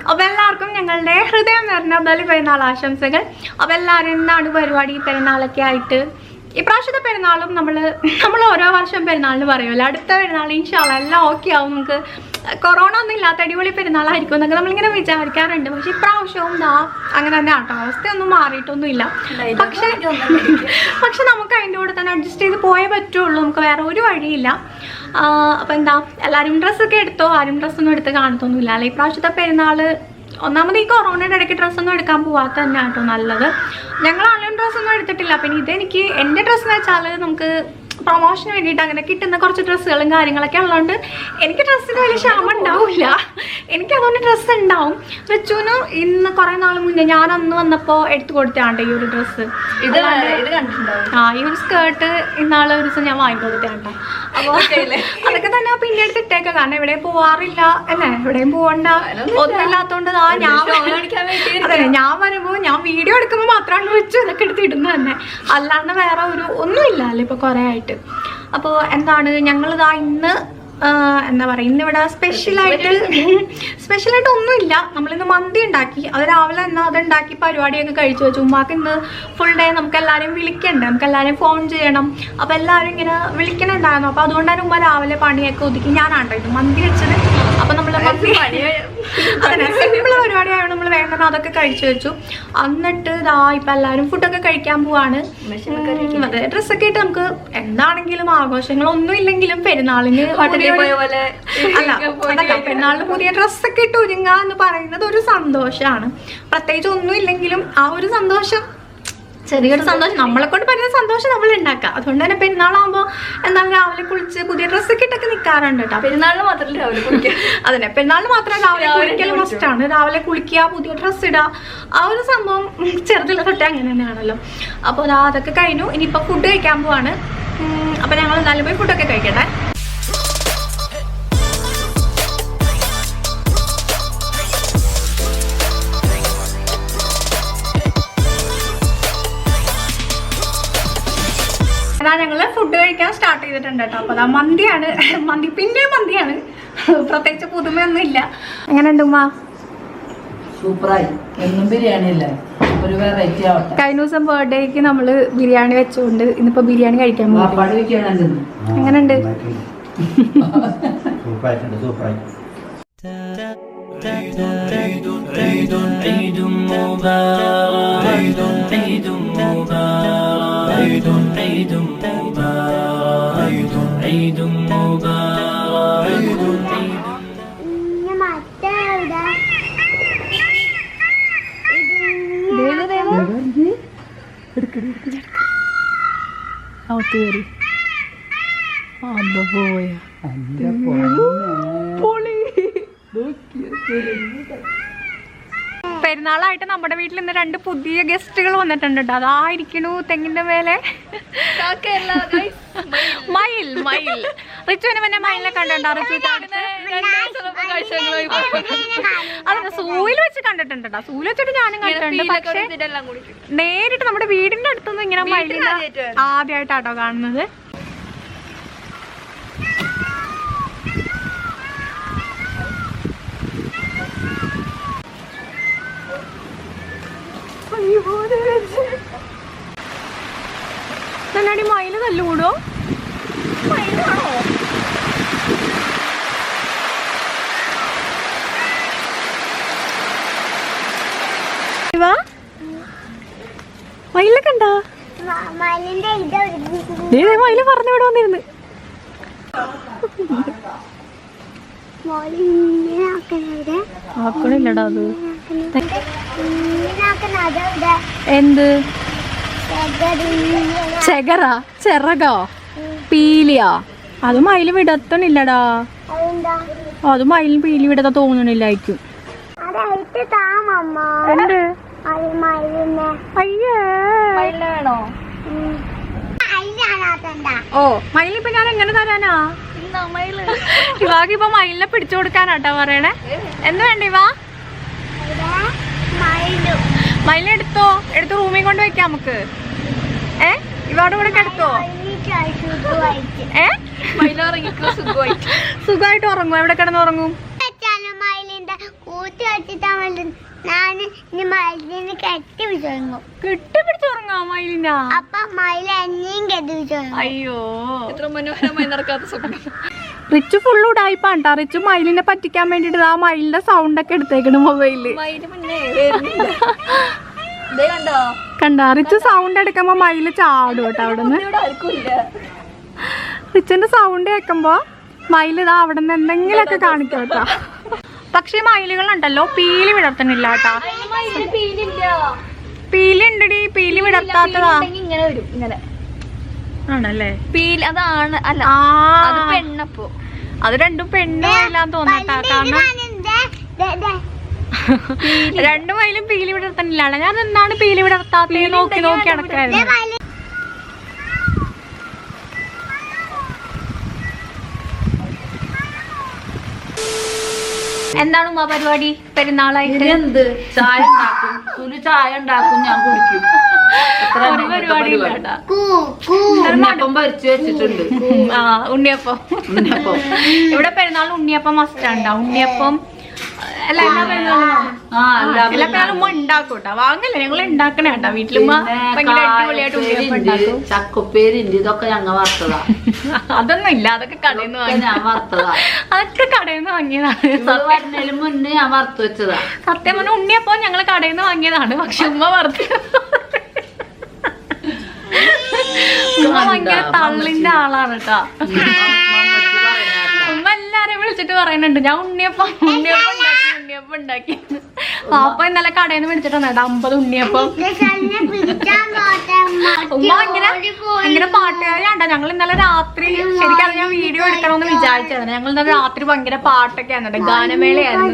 അപ്പൊ എല്ലാവർക്കും ഞങ്ങളുടെ ഹൃദയം നിറഞ്ഞ ബലി പെരുന്നാൾ ആശംസകൾ. അപ്പൊ എല്ലാവരും എന്താണ് പരിപാടി പെരുന്നാളൊക്കെ ആയിട്ട്? ഇപ്രാവശ്യത്തെ പെരുന്നാളും നമ്മൾ ഓരോ വർഷം പെരുന്നാളിന് പറയുമല്ലോ, അടുത്ത പെരുന്നാൾ ഇൻഷാല്ലാ എല്ലാം ഓക്കെ ആവും, നമുക്ക് കൊറോണ ഒന്നും ഇല്ലാത്ത അടിപൊളി പെരുന്നാളായിരിക്കും എന്നൊക്കെ നമ്മളിങ്ങനെ വിചാരിക്കാറുണ്ട്. പക്ഷെ ഇപ്രാവശ്യവും അങ്ങനെ തന്നെ ആട്ടോ, അവസ്ഥയൊന്നും മാറിയിട്ടൊന്നും ഇല്ല. പക്ഷെ നമുക്ക് അതിൻ്റെ കൂടെ തന്നെ അഡ്ജസ്റ്റ് ചെയ്ത് പോയേ പറ്റുള്ളൂ, നമുക്ക് വേറെ ഒരു വഴിയില്ല. അപ്പം എന്താ, എല്ലാവരും ഡ്രസ്സൊക്കെ എടുത്തോ? ആരും ഡ്രസ്സൊന്നും എടുത്ത് കാണത്തൊന്നുമില്ല അല്ലെ ഇപ്രാവശ്യത്തെ പെരുന്നാൾ. ഒന്നാമത് ഈ കൊറോണയുടെ ഇടയ്ക്ക് ഡ്രസ്സൊന്നും എടുക്കാൻ പോവാത്ത തന്നെ കേട്ടോ നല്ലത്. ഞങ്ങളാണെങ്കിലും ഡ്രസ്സൊന്നും എടുത്തിട്ടില്ല. പിന്നെ ഇതെനിക്ക് എൻ്റെ ഡ്രസ്സ് എന്ന് വെച്ചാൽ നമുക്ക് പ്രൊമോഷന് വേണ്ടിയിട്ട് അങ്ങനെ കിട്ടുന്ന കുറച്ച് ഡ്രസ്സുകളും കാര്യങ്ങളൊക്കെ ഉള്ളതുകൊണ്ട് എനിക്ക് ഡ്രസ്സിന് വലിയ ക്ഷാമം ഉണ്ടാവില്ല. എനിക്കതുകൊണ്ട് ഡ്രസ്സ് ഉണ്ടാവും. റിച്ചുവിന് ഇന്ന് കുറേ നാൾ മുന്നേ ഞാൻ അന്ന് വന്നപ്പോൾ എടുത്തു കൊടുത്താണ്ട് ഈ ഒരു ഡ്രസ്സ്. ഈ ഒരു സ്കേർട്ട് ഇന്നാളെ ഒരു ദിവസം ഞാൻ വാങ്ങിക്കൊടുത്താണ്ടോ. അപ്പോൾ അതൊക്കെ തന്നെ പിന്നെ എടുത്തിട്ടേക്കാം, കാരണം എവിടെയും പോവാറില്ല അല്ലേ, എവിടെയും പോകണ്ട ഒന്നുമില്ലാത്തതുകൊണ്ട് ഞാൻ വരുമ്പോൾ ഞാൻ വീഡിയോ എടുക്കുമ്പോൾ മാത്രമാണ് വെച്ച് ഇതൊക്കെ എടുത്തിടുന്നത് തന്നെ, അല്ലാണ്ട് വേറെ ഒന്നുമില്ല അല്ലേ ഇപ്പോൾ കുറേ ആയിട്ട്. അപ്പോൾ എന്താണ് ഞങ്ങളിതാ ഇന്ന് എന്താ പറയുക, ഇന്നിവിടെ സ്പെഷ്യലായിട്ട് ഒന്നുമില്ല. നമ്മളിന്ന് മന്തി ഉണ്ടാക്കി, അത് രാവിലെ തന്നെ അതുണ്ടാക്കി പരിപാടിയൊക്കെ കഴിച്ചു വെച്ചു. ഉമ്മാക്ക് ഇന്ന് ഫുൾ ഡേ നമുക്ക് എല്ലാവരും വിളിക്കണ്ടേ, നമുക്ക് എല്ലാവരും ഫോൺ ചെയ്യണം. അപ്പോൾ എല്ലാവരും ഇങ്ങനെ വിളിക്കണുണ്ടായിരുന്നു. അപ്പോൾ അതുകൊണ്ടാണ് ഉമ്മ രാവിലെ പണിയൊക്കെ ഒതുക്കി ഞാനാണ്ടോ ഇത് മന്തി വെച്ചത്. അപ്പോൾ നമ്മൾ അതന്നെ സിമ്പിൾ പരിപാടിയായതുകൊണ്ട് നമ്മൾ വേഗം അതൊക്കെ കഴിച്ചു വെച്ചു. എന്നിട്ട് ഇതാ ഇപ്പം എല്ലാവരും ഫുഡൊക്കെ കഴിക്കാൻ പോവാണ്. അതെ, ഡ്രസ്സൊക്കെ ഇട്ട് നമുക്ക് എന്താണെങ്കിലും ആഘോഷങ്ങളൊന്നും ഇല്ലെങ്കിലും പെരുന്നാളിന് പെരുന്നാളിന് പുതിയ ഡ്രസ്സൊക്കെ ഇട്ട് ഒരുങ്ങുക എന്ന് പറയുന്നത് ഒരു സന്തോഷമാണ്. പ്രത്യേകിച്ച് ഒന്നും ഇല്ലെങ്കിലും ആ ഒരു സന്തോഷം, ചെറിയൊരു സന്തോഷം, നമ്മളെ കൊണ്ട് പറ്റുന്ന സന്തോഷം നമ്മൾ ഉണ്ടാക്കുക. അതുകൊണ്ട് തന്നെ പെരുന്നാളാകുമ്പോൾ എന്താണ് രാവിലെ കുളിച്ച് പുതിയ ഡ്രസ്സൊക്കെ ഇട്ടൊക്കെ നിൽക്കാറുണ്ട് കേട്ടോ. പെരുന്നാളിന് മാത്രമല്ല രാവിലെ കുളിക്കുക. അതന്നെ, പെരുന്നാളിന് മാത്രമല്ല രാവിലെ കുളിക്കൽ മസ്റ്റാണ്. രാവിലെ കുളിക്കുക, പുതിയ ഡ്രസ്സ് ഇടുക, ആ ഒരു സംഭവം ചെറുതിലെ തൊട്ടേ അങ്ങനെ തന്നെയാണല്ലോ. അപ്പോൾ അതൊക്കെ കഴിഞ്ഞു. ഇനിയിപ്പോൾ ഫുഡ് കഴിക്കാൻ പോവാണ്. അപ്പോൾ ഞങ്ങൾ എന്തായാലും പോയി ഫുഡൊക്കെ കഴിക്കട്ടെ. ഞങ്ങള് ഫുഡ് കഴിക്കാൻ സ്റ്റാർട്ട് ചെയ്തിട്ടുണ്ട് കേട്ടോ. അപ്പൊ അതാ മന്തിയാണ്, പിന്നെയും മന്തിയാണ്, പ്രത്യേകിച്ച് പുതുമയൊന്നും ഇല്ല. എങ്ങനെയുണ്ട് ഉമ്മ? സൂപ്പറായി. എന്നും ബിരിയാണി അല്ലേ, ഒരു വെറൈറ്റി ആവട്ടെ. കഴിഞ്ഞ ദിവസം ബർത്ത്ഡേക്ക് നമ്മള് ബിരിയാണി വെച്ചുകൊണ്ട് ഇന്നിപ്പോ ബിരിയാണി കഴിക്കാൻ പോകും. എങ്ങനെയുണ്ട്? പെരുന്നാളായിട്ട് നമ്മുടെ വീട്ടിൽ ഇന്ന് 2 പുതിയ ഗസ്റ്റുകൾ വന്നിട്ടുണ്ട് കേട്ടോ. അതായിരിക്കണു തെങ്ങിന്റെ മേലെ മയിൽ. റിച്ചുവിന് പിന്നെ മയിലിനെ കണ്ടിട്ടുണ്ടോ? അതെ, സൂയിൽ വെച്ച് കണ്ടിട്ടുണ്ട് കേട്ടോ. സൂയിൽ വെച്ചിട്ട് ഞാനും കണ്ടിട്ടുണ്ട്. പക്ഷെ നേരിട്ട് നമ്മുടെ വീടിന്റെ അടുത്തൊന്നും ഇങ്ങനെ മയിലിനെ ആദ്യമായിട്ടാട്ടോ കാണുന്നത്. തന്നാടി മയില് തല്ലുകൂടോ? മയിലാണോ? മയിലൊക്കെ ഉണ്ടാ? മയില് പറഞ്ഞു ഇവിടെ വന്നിരുന്ന് ആക്കണില്ലടാ. അത് എന്ത് ചെകറാ? ചിറകോ? പീലിയാ? അത് മയില് വിടത്തണില്ലടാ. അത് മയിലും പീലി വിടത്ത തോന്നണില്ലായിരിക്കും. ഓ, മയിലിപ്പൊ ഞാൻ എങ്ങനെ തരാനാ? ഇവാക്കിപ്പൊ മയിലിനെ പിടിച്ചു കൊടുക്കാനാട്ടോ പറയണേ. എന്ത് വേണ്ട ഇവാ? മയിലെടുത്തോ, എടുത്ത് റൂമിൽ കൊണ്ട് വെക്കാം നമുക്ക്. ഇവാടെ കൂടെ കിടത്തോ? സുഖമായിട്ട് ഉറങ്ങും. എവിടെ കിടന്ന് ഉറങ്ങും? മയിലിന്റെ കെട്ടിപ്പിടിച്ചുറങ്ങാ മയിലിനാ? അയ്യോ, എത്ര മനോഹരമായി നടക്കാത്ത സ്വപ്നം. റിച്ച് ഫുള്ള് ഉടായിപ്പാണ്ടാ. റിച്ച് മയിലിനെ പറ്റിക്കാൻ വേണ്ടിട്ട് ആ മയിലിന്റെ സൗണ്ട് ഒക്കെ എടുത്തേക്കണ് മൊബൈലില്. കണ്ടാ? റിച്ച് സൗണ്ട് എടുക്കുമ്പോ മയില് ചാടും കേട്ടോ അവിടുന്ന്. റിച്ചിന്റെ സൗണ്ട് കേൾക്കുമ്പോ മയില് ഇതാ അവിടെ നിന്ന് എന്തെങ്കിലുമൊക്കെ കാണിക്കും കേട്ടോ. പക്ഷെ മയിലുകളുണ്ടല്ലോ പീലി വിടർത്തണില്ല കേട്ടാ. പീലി ഉണ്ടടി, പീലി വിടർത്താത്തതാ. ഇങ്ങനെ വരും ഇങ്ങനെ ആണല്ലേ പീലി. അതാണ് അല്ല, അത് പെണ്ണപ്പോ. അത് രണ്ടും പെണ്ണ് മയിലാന്ന് തോന്നട്ടാ. കാരണം രണ്ടു മയിലും പീലി വിടർത്തണില്ല. ഞാൻ എന്താണ് പീലി വിടർത്താത്ത നോക്കി നോക്കി നടക്കായിരുന്നു. എന്താണ് ഉമ്മ പരിപാടി പെരുന്നാളായിട്ട്? എന്ത് ചായ ഉണ്ടാക്കും, ചായ ഉണ്ടാക്കും, ഞാൻ കുടിക്കും. ഉണ്ണിയപ്പം പൊരിച്ചു വെച്ചിട്ടുണ്ട്. ഉണ്ണിയപ്പം ഇവിടെ പെരുന്നാളിന് ഉണ്ണിയപ്പം മസ്റ്റ് ഉണ്ടാവും. ഉണ്ണിയപ്പം എല്ലാ പെരുന്നാളും ഉമ്മ ഉണ്ടാക്കും കേട്ടോ. വാങ്ങല്ലേ, ഞങ്ങൾ ഉണ്ടാക്കണേ കേട്ടോ വീട്ടിലുമ്മ. ഭയങ്കര അടിപൊളിയായിട്ട് ഉണ്ണിയപ്പം ഉണ്ടാക്കും. ചക്കപ്പേരിണ്ട്, ഇതൊക്കെ ഞങ്ങൾ വറുത്തതാ. അതൊന്നും ഇല്ല, അതൊക്കെ കടയിൽ നിന്ന് വാങ്ങി. ഞാൻ വറുത്തതാ, അതൊക്കെ കടയിൽ നിന്ന് വാങ്ങിയതാണ്. മുന്നേ ഞാൻ വറുത്തു വെച്ചതാ. സത്യം പറഞ്ഞ ഉണ്ണിയപ്പം ഞങ്ങൾ കടയിൽ നിന്ന് വാങ്ങിയതാണ്. പക്ഷെ ഉമ്മ വറുത്ത് ഉമ്മ ഭയങ്കര തള്ളിന്റെ ആളാണ് കേട്ടാ. ഉമ്മ എല്ലാരെയും വിളിച്ചിട്ട് പറയുന്നുണ്ട് ഞാൻ ഉണ്ണിയപ്പം ഉണ്ടാക്കി. പാപ്പ ഇന്നലെ കടയിൽ നിന്ന് മേടിച്ചിട്ടാണ് 50 ഉണ്ണിയപ്പം. ഉമ്മ ഭയങ്കര പാട്ടുകാരിയാണ്ടാ. ഞങ്ങൾ ഇന്നലെ രാത്രി ശരിക്കും ഞാൻ വീഡിയോ എടുക്കണമെന്ന് വിചാരിച്ചതാണ്. ഞങ്ങൾ ഇന്നലെ രാത്രി ഭയങ്കര പാട്ടൊക്കെ ആയിരുന്നു, ഗാനമേളയായിരുന്നു.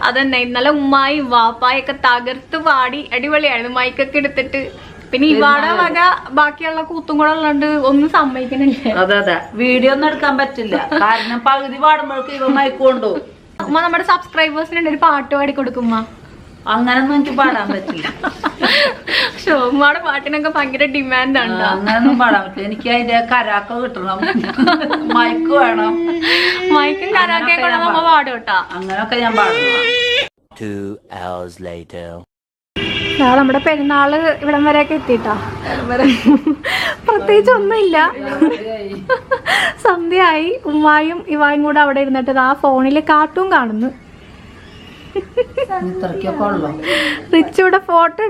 അതന്നെ ഇന്നലെ ഉമ്മായും വാപ്പായൊക്കെ തകർത്ത് പാടി അടിപൊളിയായിരുന്നു. മൈക്കൊക്കെ എടുത്തിട്ട്. പിന്നെ ഇവാടെ വക ബാക്കിയുള്ള കൂത്തും കൂടെ ഉള്ളതുകൊണ്ട് ഒന്നും സമ്മതിക്കണില്ല. അതെ, വീഡിയോ ഒന്നും എടുക്കാൻ പറ്റില്ല. കാരണം പകുതി പാടുമ്പോഴേക്ക് ഇവ മൈക്ക് കൊണ്ടുപോകും. ഉമ്മ നമ്മുടെ സബ്സ്ക്രൈബേഴ്സിന് ഒരു പാട്ട് പാടി കൊടുക്കുമ്മ. അങ്ങനൊന്നും എനിക്ക് പാടാൻ പറ്റില്ല. പക്ഷെ ഉമ്മയുടെ പാട്ടിനൊക്കെ ഭയങ്കര ഡിമാൻഡാണ്. അങ്ങനൊന്നും പാടാൻ പറ്റില്ല. എനിക്ക് അതിന്റെ കരാക്ക കിട്ടണം, മൈക്ക് വേണം. മൈക്കും കരാക്കയൊക്കെ നമ്മ പാടും കേട്ടാ. അങ്ങനൊക്കെ ഞാൻ പാടും. 2 hours later. നമ്മുടെ പെരുന്നാള് ഇവിടം വരെയൊക്കെ എത്തിട്ടാ. പ്രത്യേകിച്ച് ഒന്നുമില്ല. സന്ധ്യയായി. ഉമ്മായും ഇവായും കൂടെ അവിടെ ഇരുന്നിട്ട് ആ ഫോണില് കാർട്ടൂൺ കാണുന്നു. റിച്ച് ഇവിടെ ഫോട്ടോ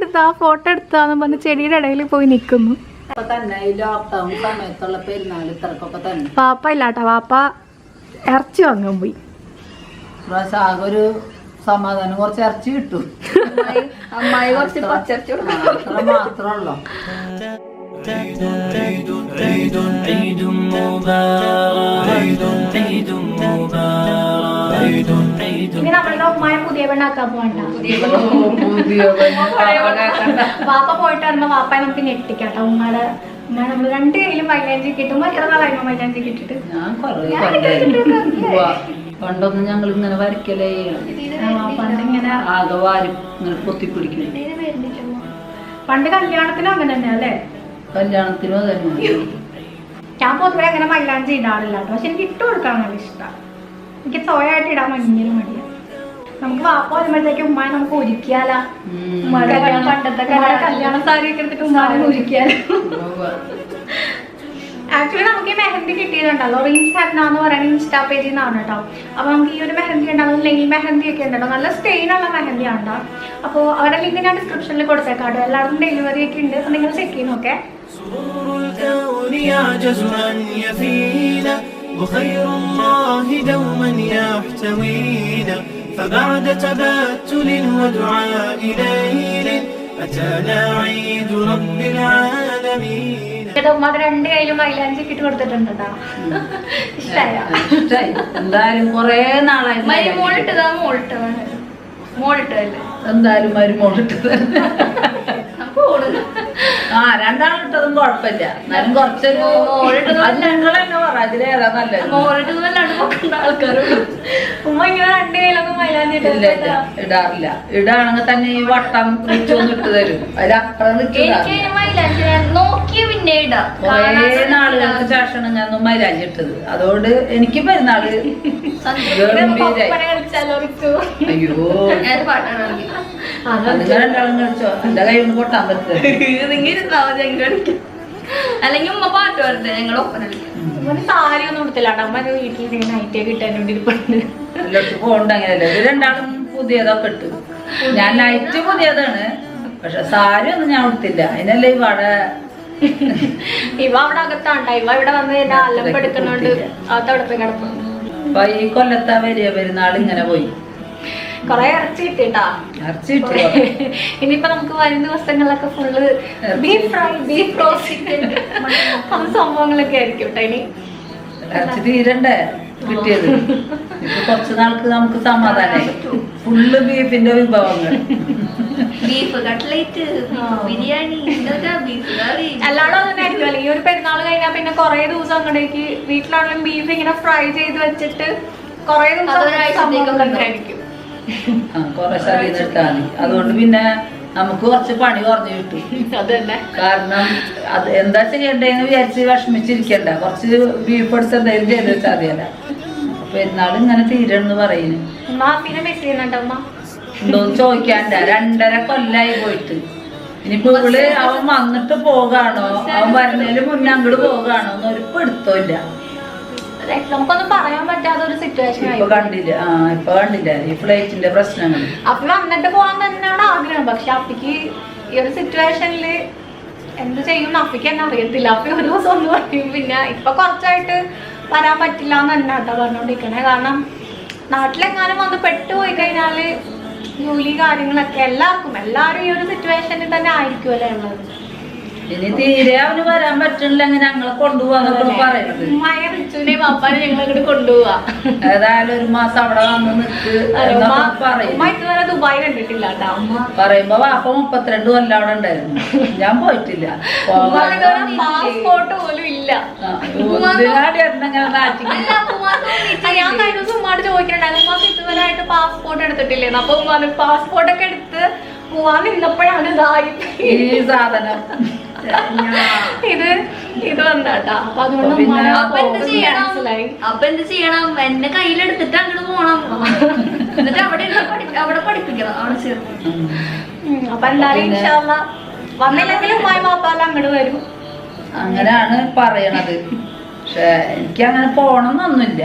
എടുത്താന്ന് പറഞ്ഞ് ചെടിയുടെ ഇടയിൽ പോയി നിക്കുന്നു. പാപ്പ ഇല്ലാട്ടാ, പാപ്പ ഇറച്ചി വാങ്ങാൻ പോയി. ഒരു സമാധാനം, കുറച്ച് ഇറച്ചി കിട്ടും. അമ്മായി കുറച്ച് പച്ചിറച്ചി മാത്രമല്ലോ. ഇനി നമ്മളുടെ ഉമ്മായ പുതിയ പെണ്ണാക്കാൻ പോകണ്ട. വാപ്പ പോയിട്ട് വരുമ്പോ വാപ്പായ നമുക്ക് ഞെട്ടിക്കാട്ടോ. ഉമ്മ നമ്മള് 2 കയ്യിലും മൈലാഞ്ചി കിട്ടുമ്പോ ഇറങ്ങാൻ മൈലാഞ്ചി കിട്ടിട്ട്. പണ്ടൊന്നും ഞങ്ങൾ ഇങ്ങനെ വരയ്ക്കലേ, ആകെ വാരി ഇങ്ങനെ പൊത്തിപ്പിടിക്കും. പണ്ട് കല്യാണത്തിനും അങ്ങനെ തന്നെ അല്ലേ? കല്യാണത്തിനും അതന്നെ. ഞാൻ പൊതുവെ അങ്ങനെ മൈലാഞ്ചി ഇടാറില്ല. പക്ഷെ എനിക്ക് ഇട്ട് കൊടുക്കാൻ നല്ല ഇഷ്ടമാണ്. എനിക്ക് സ്വയമായിട്ട് ഇടാൻ ഭയങ്കര മടിയാണ്. നമുക്ക് വാപ്പ വരുമ്പോഴത്തേക്ക് ഉമ്മാനെ നമുക്ക് ഒരുക്കിയാലാ. പണ്ടത്തെ കല്യാണ സാരി ഒക്കെ എടുത്തിട്ട് ഉമ്മാനെ ഒരുക്കിയാലോ. ആക്ച്വലി നമുക്ക് ഈ മെഹന്തി കിട്ടിയതുണ്ടല്ലോ, റിങ്സ് ഹെന്ന എന്ന് പറയുന്ന ഇൻസ്റ്റാ പേജിൽ നിന്നാണ് കേട്ടോ. അപ്പൊ നമുക്ക് ഈ ഒരു മെഹന്തി ഉണ്ടാവും, നെയിൽ മെഹന്തി ഒക്കെ ഉണ്ടല്ലോ, നല്ല സ്റ്റെയിനുള്ള മെഹന്തി ആണ്. അപ്പോൾ അവരുടെ ലിങ്ക് ഞാൻ ഡിസ്ക്രിപ്ഷനിൽ കൊടുത്തേക്കാട്ടോ. എല്ലാവർക്കും ഡെലിവറി ഒക്കെ ഉണ്ട്, അപ്പൊ നിങ്ങൾ ചെക്ക് ചെയ്ത് നോക്കേ. فبعد تبتل ودعاء ليل أتانا عيد رب العالمين. ഉമ്മാടെ 2 കയ്യിലും മൈലാഞ്ചി ഇട്ട് കൊടുത്തിട്ടുണ്ട്. ഇഷ്ടായി. എന്തായാലും കൊറേ നാളായി. മോളിട്ടതാ, മോളിട്ടതല്ലേ എന്തായാലും മരുമോളിട്ടത്. രണ്ടാളിട്ടതും കുഴപ്പമില്ല. എന്നാലും കുറച്ചൊരു നിങ്ങൾ തന്നെ പറ, ഇതിലേതാ നല്ലത്? ഉമ്മ ഇങ്ങനെ 2 കയ്യിലൊന്നും മൈലാഞ്ചി ഇല്ല ഇല്ല, ഇടാറില്ല. ഇടാണെങ്കിൽ തന്നെ ഈ വട്ടം റിച്ചൊന്നും ഇട്ട് തരും. അതിലപ്പുറം കുറേ നാളുകൾക്ക് ശേഷമാണ് ഞാൻ മൈലാഞ്ചി ഇട്ടത്. അതുകൊണ്ട് എനിക്ക് പെരുന്നാള് അയ്യോ നിങ്ങൾ രണ്ടാളും കളിച്ചോ. എന്റെ കൈ കൊണ്ട് പൊട്ടാൻ പറ്റില്ല. അല്ലെങ്കിൽ ഉമ്മ പാട്ട് വരട്ടെ, ഞങ്ങൾ ഒപ്പന സാരി ഒന്നും കൊടുത്തില്ല. അമ്മ വീട്ടിൽ നൈറ്റൊക്കെ ഇട്ടുണ്ട്. എല്ലായിടത്തും പോകണ്ട അങ്ങനെയല്ലേ. ഇത് രണ്ടാളും പുതിയതൊക്കെ ഇട്ടു. ഞാൻ നൈറ്റ് പുതിയതാണ്, പക്ഷെ സാരി ഒന്നും ഞാൻ കൊടുത്തില്ല. അതിനല്ലേ ഇവിടെ ഇവ അവിടെ അകത്താണ്ട. ഇവ ഇവിടെ വന്ന് അലമ്പ് എടുക്കുന്നുണ്ട്. അതവിടത്തെ കിടപ്പുണ്ട്. അപ്പൊ ഈ കൊല്ലത്തെ വലിയ പെരുന്നാൾ ഇങ്ങനെ പോയി. കൊറേ ഇറച്ചി കിട്ടിട്ടാ. ഇറച്ചി കിട്ടി. ഇനിയിപ്പൊ നമുക്ക് വരും ദിവസങ്ങളിലൊക്കെ full beef fry, beef roast സംഭവങ്ങളൊക്കെ ആയിരിക്കും കേട്ടോ. ഇനി ഇറച്ചി തീരണ്ടേ കിട്ടിയത്. ഇപ്പൊ കുറച്ചു നാൾക്ക് നമുക്ക് സമാധാനായി. ഫുള്ള് ബീഫിന്റെ വിഭവങ്ങൾ. ബീഫ് കട്ട്ലേറ്റ്, ബിരിയാണി, ബീഫ് കറി എല്ലാവരും അങ്ങനെ ആയിരിക്കും. ഈ ഒരു പെരുന്നാൾ കഴിഞ്ഞാൽ പിന്നെ കൊറേ ദിവസം അങ്ങോട്ടേക്ക് വീട്ടിലാണെങ്കിലും ബീഫ് ഇങ്ങനെ ഫ്രൈ ചെയ്ത് വെച്ചിട്ട് കൊറേ ദിവസം ആയിരിക്കും. കൊറേ ശരീരം എടുത്താൽ മതി. അതുകൊണ്ട് പിന്നെ നമുക്ക് കുറച്ച് പണി കുറഞ്ഞു കിട്ടും. അതന്നെ. കാരണം അത് എന്താ ചെയ്യണ്ടേന്ന് വിചാരിച്ച് വിഷമിച്ചിരിക്കണ്ട. കുറച്ച് ബീഫ് എടുത്ത് എന്തായാലും ചെയ്ത് വെച്ചാൽ മതിയല്ല. പെരുന്നാൾ ഇങ്ങനെ തീരണെന്ന് പറയുന്നു. എന്തോന്ന് ചോദിക്കാണ്ട. 2.5 കൊല്ലായി പോയിട്ട്. ഇനിയിപ്പോ ഇവള് അവൻ വന്നിട്ട് പോകാണോ അവൻ വരുന്നതിന് മുന്നേ അങ്ങോട്ട് പോകാണോ എന്ന് ഒരു പിടുത്തമില്ല. നമുക്കൊന്നും പറയാൻ പറ്റാത്ത ഒരു സിറ്റുവേഷൻ. ഇപ്പൊ കണ്ടില്ല ഈ ഫ്ലൈറ്റിന്റെ പ്രശ്നങ്ങൾ. അപ്പൊ വന്നിട്ട് പോകാൻ തന്നെയാണ് ആഗ്രഹം. പക്ഷെ അപ്പിക്ക് ഈ ഒരു സിറ്റുവേഷനില് എന്ത് ചെയ്യും അപ്പിക്ക് തന്നെ അറിയത്തില്ല. അപ്പൊ ഒരു ദിവസം ഒന്ന് പറയും. പിന്നെ ഇപ്പൊ കുറച്ചായിട്ട് വരാൻ പറ്റില്ല എന്ന് തന്നെ കേട്ടോ പറഞ്ഞോണ്ടിരിക്കണേ. കാരണം നാട്ടിലെങ്ങാനും വന്ന് പെട്ടുപോയി കഴിഞ്ഞാല് ജോലി കാര്യങ്ങളൊക്കെ എല്ലാവരും ഈ ഒരു സിറ്റുവേഷനിൽ തന്നെ ആയിരിക്കുമല്ലേ ഉള്ളത്. ഇനി തീരെ അവന് വരാൻ പറ്റില്ല. ഞങ്ങളെ കൊണ്ടുപോവാന്നൊക്കെ പറയുന്നത്. റിച്ചുവിനെ പാപ്പാനെ ഞങ്ങൾ ഇങ്ങോട്ട് കൊണ്ടുപോവാ. ഏതായാലും 1 മാസം അവിടെ വന്ന് നിൽക്ക് ഇതുവരെ ദുബായ് കണ്ടിട്ടില്ല കേട്ടോ. പറയുമ്പോ വാപ്പ 32 കൊല്ലം അവിടെ ഉണ്ടായിരുന്നു. ഞാൻ പോയിട്ടില്ല. പാസ്പോർട്ട് പോലും ഇല്ല. ഞാൻ കഴിഞ്ഞ ദിവസം ഉമ്മാട് ചോദിക്കണ്ടായിരുന്നു ഉമ്മാക്ക് ഇതുവരെയായിട്ട് പാസ്പോർട്ട് എടുത്തിട്ടില്ലേന്ന്. അപ്പൊ ഉമ്മാന് പാസ്പോർട്ട് ഒക്കെ എടുത്ത് പോവാൻ നിന്നപ്പോഴാണ് ഇതായി ഈ സാധനം ഇത് വന്നാട്ടാ. അപ്പൊ അതുകൊണ്ട് അപ്പൊ എന്ത് ചെയ്യണം? എന്നെ കയ്യിലെടുത്തിട്ട് അങ്ങോട്ട് പോണം. എന്നിട്ട് അവിടെ പഠിപ്പിക്കണം, അവിടെ ചേർത്ത്. അപ്പൊ എന്തായാലും ഇൻഷാല്ലാ വന്നില്ലെങ്കിലും ഉമ്മായി വാപ്പാലും അങ്ങോട്ട് വരും. അങ്ങനെയാണ് പറയണത്. പക്ഷെ എനിക്ക് അങ്ങനെ പോണമെന്നൊന്നുമില്ല.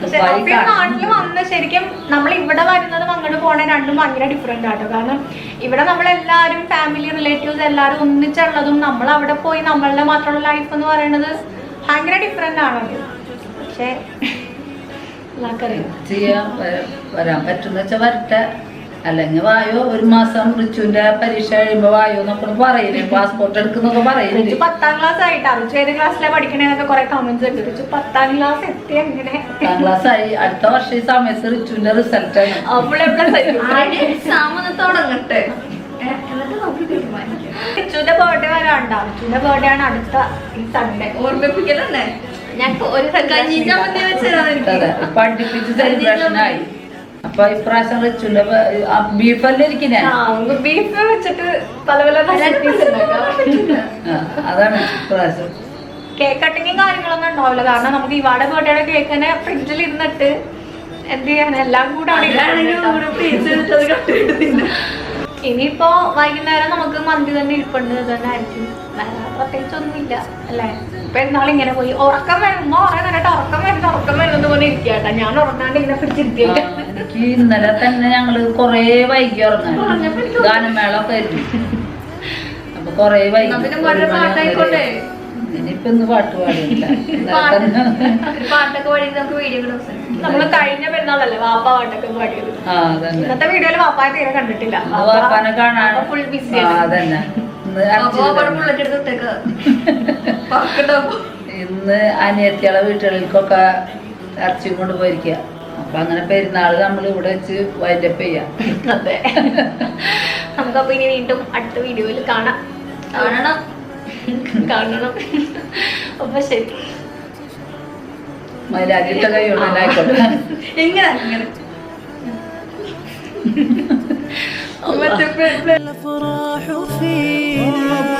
നാട്ടില് വന്ന് ശരിക്കും നമ്മൾ ഇവിടെ വരുന്നതും അങ്ങോട്ട് പോണേ രണ്ടും ഭയങ്കര ഡിഫറെന്റ് ആട്ടോ. കാരണം ഇവിടെ നമ്മളെല്ലാരും ഫാമിലി റിലേറ്റീവ്സ് എല്ലാരും ഒന്നിച്ചുള്ളതും നമ്മൾ അവിടെ പോയി നമ്മളുടെ മാത്രമുള്ള ലൈഫ് എന്ന് പറയുന്നത് ഭയങ്കര ഡിഫറെന്റ് ആണത്. പക്ഷെ വരാൻ പറ്റുന്ന വെച്ചാ വരട്ടെ. അല്ലെങ്കിൽ വായോ 1 മാസം റിച്ചുവിന്റെ പരീക്ഷ കഴിയുമ്പോ വായോ എന്നൊക്കെ പറയില്ലേ. പാസ്പോർട്ട് എടുക്കുന്നൊക്കെ പറയില്ലേ. 10ാം ക്ലാസ് ആയിട്ടാ. റിച്ചു ഏത് ക്ലാസ്സിലെ പഠിക്കണേന്നൊക്കെ കുറെ കമന്റ്സ് ഒക്കെ. റിച്ചു 10ാം ക്ലാസ് എത്തി. അങ്ങനെ 10ാം ക്ലാസ് ആയി. അടുത്ത വർഷം ഈ സമയത്ത് റിച്ചുവിന്റെ റിസൾട്ട് ആണ്. എക്സാം തുടങ്ങട്ടെ. റിച്ചുവിന്റെ ബർത്ത്ഡേ വരാണ്ടാ. റിച്ചുവിന്റെ ബർത്ത്ഡേ ആണ് അടുത്ത ഈ സൺഡേ. ഓർമ്മിപ്പിക്കലല്ലേ? ഞങ്ങൾക്ക് ഒരു പഠിപ്പിച്ച് സെലിബ്രേഷൻ ആയി. അപ്പൊ ഇപ്രാവശ്യം റിച്ചുവിന്റെ ബീഫല്ലേ ഇരിക്കുന്നേ. ബീഫ് വെച്ചിട്ട് പല അതാണ് ഇപ്രാവശ്യം. കേക്ക് കട്ടിങ്ങും കാര്യങ്ങളൊന്നും ഉണ്ടാവില്ല. കാരണം നമുക്ക് ഇവാടെ ബർത്ത്ഡേയുടെ കേക്ക് തന്നെ ഫ്രിഡ്ജിൽ ഇരുന്നിട്ട് എന്ത് ചെയ്യാൻ എല്ലാം കൂടെ. ഇനിയിപ്പോ വൈകുന്നേരം നമുക്ക് മന്തി തന്നെ ഇരിപ്പുണ്ട്. തന്നെ ആയിരിക്കും. പ്രത്യേകിച്ചൊന്നുമില്ല അല്ലേ. പെരുന്നാൾ ഇങ്ങനെ പോയി. ഉറക്കം വരുമ്പോ പറയാനായിട്ട് ഉറക്കം വരുന്നത് പോലെ ഇരിക്കട്ടാ. ഞാൻ ഉറങ്ങാണ്ട് ഇങ്ങനെ പിടിച്ചിരിക്കില്ല. എനിക്ക് ഇന്നലെ തന്നെ ഞങ്ങള് കൊറേ വൈകി ഉറങ്ങാൻ. ഗാനമേളൊക്കെ ആയിരുന്നു. അപ്പൊ കൊറേ വൈകി. ഇനിയിപ്പൊ ഇന്ന് പാട്ട് പാടില്ല. പാട്ടൊക്കെ പാടി നമുക്ക് വീഡിയോ നമ്മള് കഴിഞ്ഞ പെരുന്നാളല്ലേ വാപ്പ പാട്ടൊക്കെ പാടിയത്. ഇന്നത്തെ വീഡിയോയില് വാപ്പായെ തീരെ കണ്ടിട്ടില്ല. വാപ്പാനെ കാണാൻ ഫുൾ ബിസി. അതന്നെ. ഇന്ന് അനിയത്തികളെ വീട്ടുകളിലേക്കൊക്കെ ഇറച്ചിയും കൊണ്ട് പോയിരിക്കുക. അപ്പൊ അങ്ങനെ പെരുന്നാള് നമ്മൾ ഇവിടെ വെച്ച് വൈൻഡപ്പ് ചെയ്യാം. അതെ. നമുക്കപ്പൊ ഇനി വീണ്ടും അടുത്ത വീഡിയോയിൽ കാണണം. അപ്പൊ ശരി. മൈലാജിട്ട കൈകൊണ്ടായിക്കോട്ടെ. എങ്ങനെ ഇങ്ങനെ الأفراح فينا